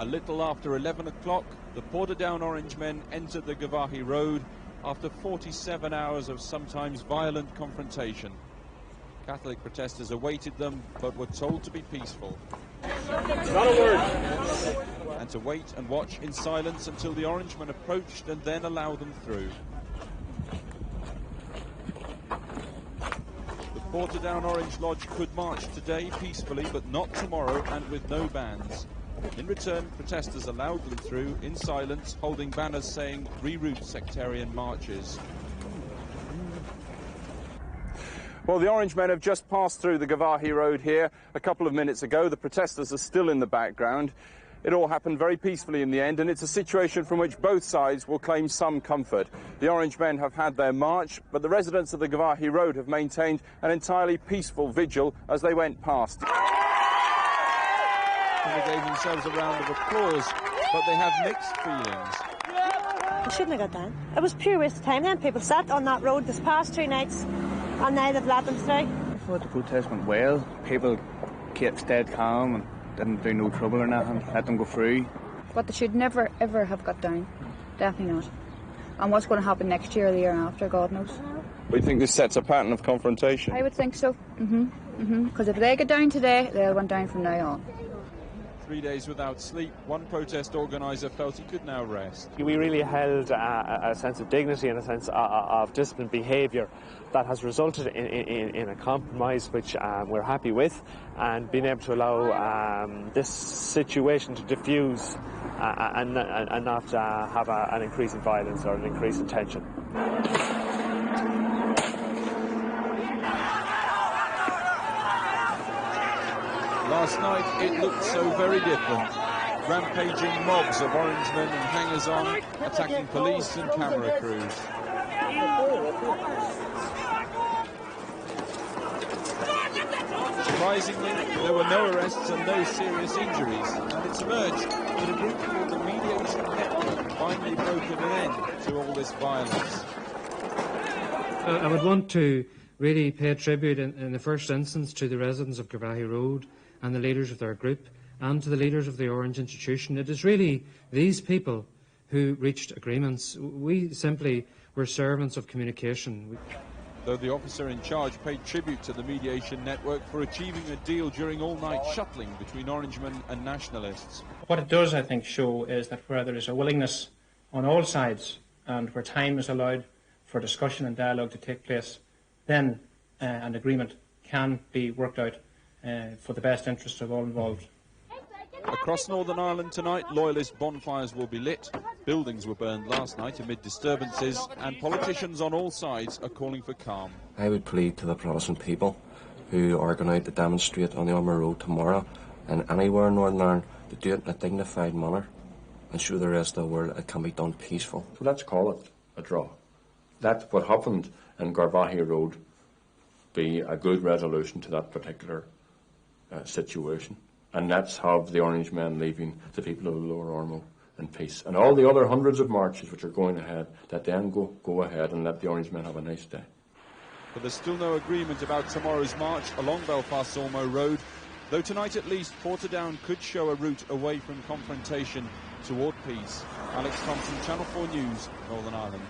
A little after 11 o'clock, the Portadown Orangemen entered the Garvarghy Road after 47 hours of sometimes violent confrontation. Catholic protesters awaited them, but were told to be peaceful. Not a word. And to wait and watch in silence until the Orangemen approached and then allow them through. The Portadown Orange Lodge could march today peacefully, but not tomorrow and with no bands. In return, protesters allowed them through in silence, holding banners saying "Reroute sectarian marches." Well, the Orangemen have just passed through the Garvarghy Road here a couple of minutes ago. The protesters are still in the background. It all happened very peacefully in the end, and it's a situation from which both sides will claim some comfort. The Orangemen have had their march, but the residents of the Garvarghy Road have maintained an entirely peaceful vigil as they went past. And they gave themselves a round of applause, but they have mixed feelings. We shouldn't have got down. It was pure waste of time. Then people sat on that road this past 2 nights, and now they've let them through. I thought the protest went well. People stayed calm and didn't do no trouble or nothing. Let them go through. But they should never ever have got down. Definitely not. And what's going to happen next year or the year after, God knows. Do you think this sets a pattern of confrontation? I would think so. Because if they get down today, they'll go down from now on. 3 days without sleep, one protest organiser felt he could now rest. We really held a sense of dignity and a sense of disciplined behaviour that has resulted in a compromise which we're happy with, and being able to allow this situation to diffuse and not have an increase in violence or an increase in tension. Last night it looked so very different. Rampaging mobs of Orangemen and hangers-on attacking police and camera crews. Surprisingly, there were no arrests and no serious injuries, and it's emerged that a group called the Mediation Network finally broken an end to all this violence. I would want to really pay tribute in the first instance to the residents of Garvarghy Road and the leaders of their group and to the leaders of the Orange institution. It is really these people who reached agreements. We simply were servants of communication. Though the officer in charge paid tribute to the Mediation Network for achieving a deal during all-night shuttling between Orangemen and nationalists. What it does, I think, show is that where there is a willingness on all sides and where time is allowed for discussion and dialogue to take place, then an agreement can be worked out for the best interest of all involved. Across Northern Ireland tonight, loyalist bonfires will be lit. Buildings were burned last night amid disturbances, and politicians on all sides are calling for calm. I would plead to the Protestant people who are going out to demonstrate on the Armour Road tomorrow and anywhere in Northern Ireland to do it in a dignified manner and show the rest of the world it can be done peaceful. So let's call it a draw. Let what happened in Garvarghy Road be a good resolution to that particular situation. And let's have the Orangemen leaving the people of the Lower Ormeau in peace. And all the other hundreds of marches which are going ahead, let them go ahead and let the Orangemen have a nice day. But there's still no agreement about tomorrow's march along Belfast's Ormeau Road, though tonight at least Portadown could show a route away from confrontation toward peace. Alex Thompson, Channel 4 News, Northern Ireland.